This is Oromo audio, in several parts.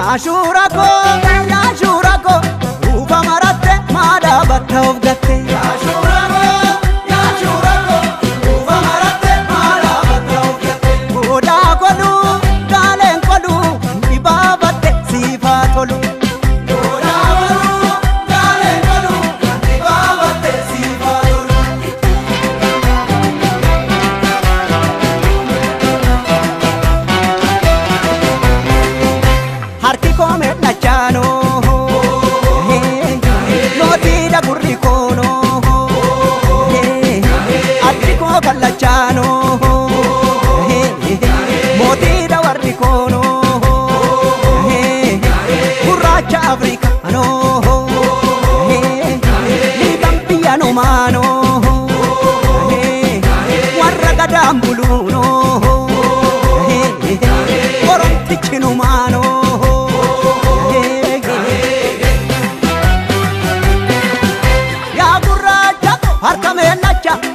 Yashurako, Yashurako, Ufa maratte, mada batta of gatte. Yashurako, Yashurako, Ufa maratte, mada batta of gatte. Goda kodu, galen kodu, ibabatte, sifa tolu. Goda kodu, galen kodu, ibabatte, sifa tolu. Harki kome nachano, noti da gurri kono, atti ko kallachano, moti da warri kono, gurracha africano, ni campiano mano, warra gadambuluno, orontichino mano.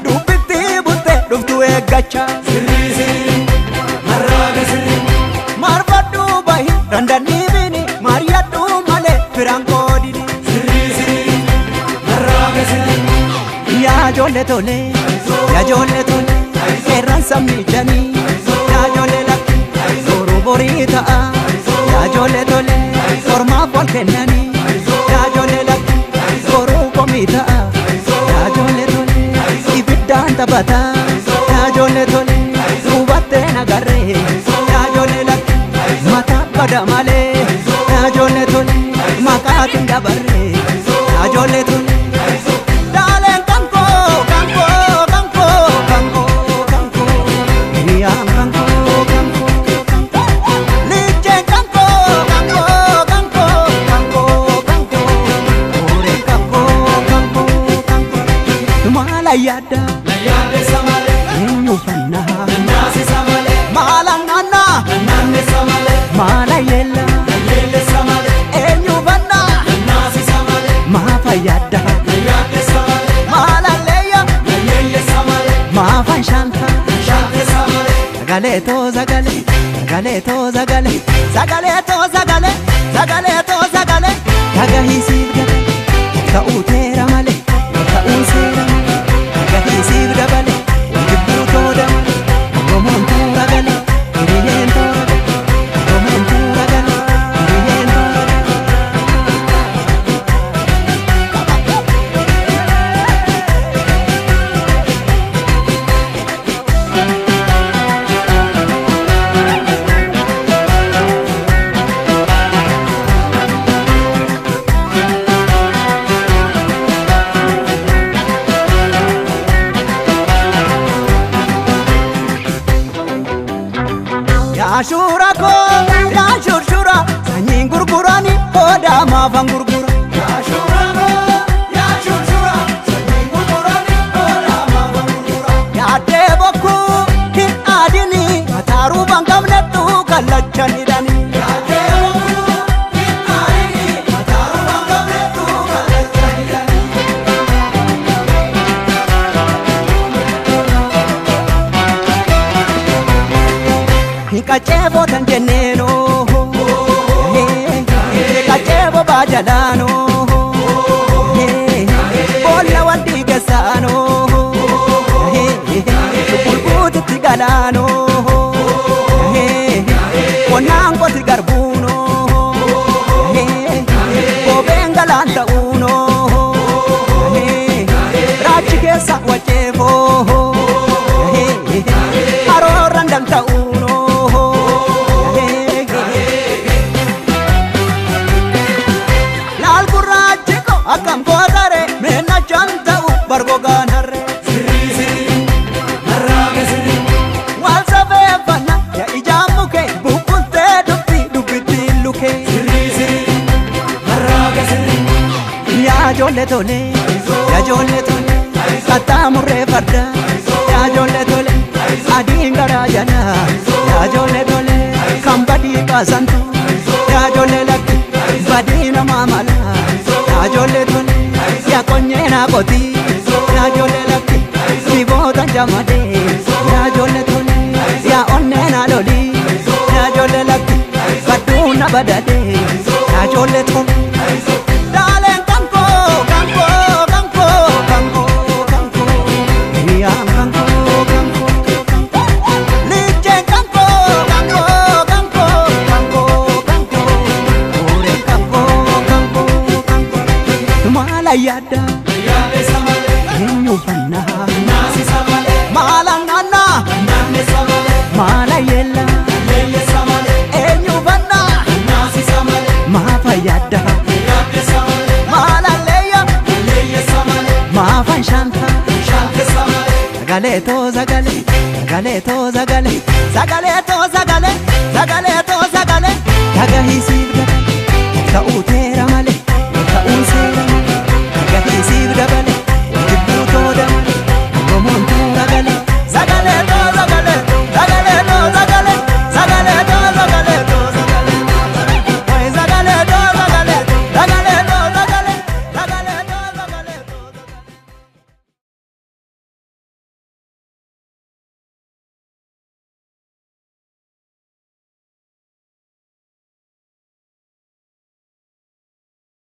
Dubbiti butte dhuftu eeggacha sirriisi marraagasi marfadhu bahi dandanii bini mariyadhu malee firaan qoodini sirriisi marraagasi yaa ijoollee tole yaa ijoollee tole seeraan sammiidhanii yaa ijoollee lakki boruu borii ta'a yaa ijoollee tole ormaaf wal kennanii yaa ijoollee lakki boruu komii ta'a yaa ijoollee tole ibidaan taphata yaa ijoollee tole hubattee nagarre yaa ijoollee lakki mataa bada malee yaa ijoollee tole maqaatiin dabarre yaa ijoollee tole daaleen kankoo kankoo kankoo kankoo kankoo hiriyaan kankoo kankoo licheen kankoo kankoo kankoo kankoo kankoo hooreen kankoo kankoo kankoo maala yaadda eenyufanna maalanganna maala yeella eenyufanna maafa yaadda maalalleeyya maafan shanta sagalee too sagalee sagalee too sagalee sagalee too sagalee sagalee too sagalee dhagahisiif gale ta'uu teera malee ta'uu seera malee dhagahisiif dabale jibbuu too dabale oromoon tuura gale hiriyyeen toora gale oromoon tuura gale hiriyyeen toora gale. Yashurako, Yashurshura, sanyiin gurgurani oda maafan gurgura. Yashurako, Yashurshura, sanyiin gurgurani oda maafan gurgura. Yaadee bokkuu hin aadini mataaruu bangamnettu kallachan hidhani. Yaadee bokkuu hin aadini mataaruu bangamnettu kallachan hidhani. Hikachevo tan jenneno, hikachevo bajalano, bolla wandi gesano, bulbuti tigalano, konango tigarbuno, bobengalanta uno, rachi kesa wachevo, arorandanta uno. Akam godare mena chanta bargo ganare sirisi maragasi wal sabe bana ya ijamuke bukulte dubiti luke sirisi maragasi ya ijoollee tole ya ijoollee tole qaxxaamurree farda ya ijoollee tole adiin garaa jala ya ijoollee tole kan badii baasantu ya ijoollee lakki badii namaa mala ya ijoollee tole ya konyee naa qotii ya ijoollee lakki siboota jamadee ya ijoollee tole ya onnee naa lolii ya ijoollee lakki badduun na badadee ijoolleetu daaleen kanko hiriyaan kanko licheen kanko ooreen kanko maala yaadda eenyuufannaa maalaan naannaa maala yeella eenyuufannaa maafa yaadda maalaan leeyya maafan shaanta sagalee too sagalee sagalee too sagalee sagalee too sagalee sagalee